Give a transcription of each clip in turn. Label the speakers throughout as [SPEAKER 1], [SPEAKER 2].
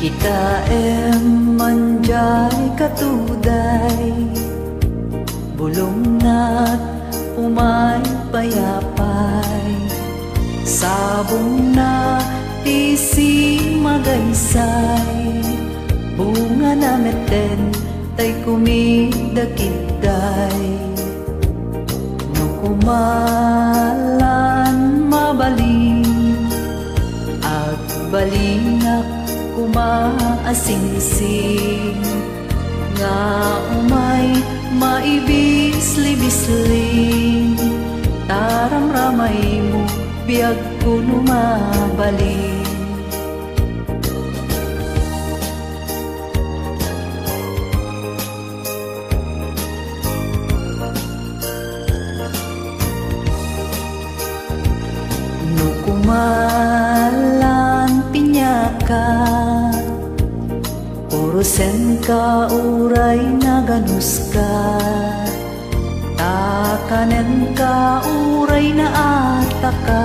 [SPEAKER 1] Kita manjay katuday, bulong na't umay payapay, sabong na tisi magaysay, bunga na meten tay kumidakitday. No kumalan mabalin at balingak kumaasing-sing, nga umay maibis-libisling, taramramay mo biyag kuno mabalin. No kumalan pinyaka, urusen ka uray na ganus ka, takanen ka uray na ataka,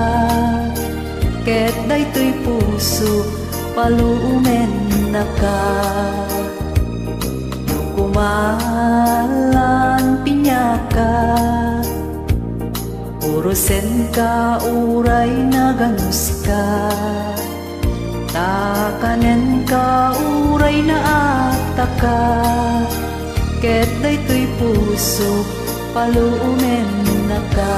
[SPEAKER 1] ket daytoy puso palumen na ka. No kumalan pinyaka, urusen ka uray na ganus ka, takanen ka uray na ataka, ket daytoy puso palumen na ka.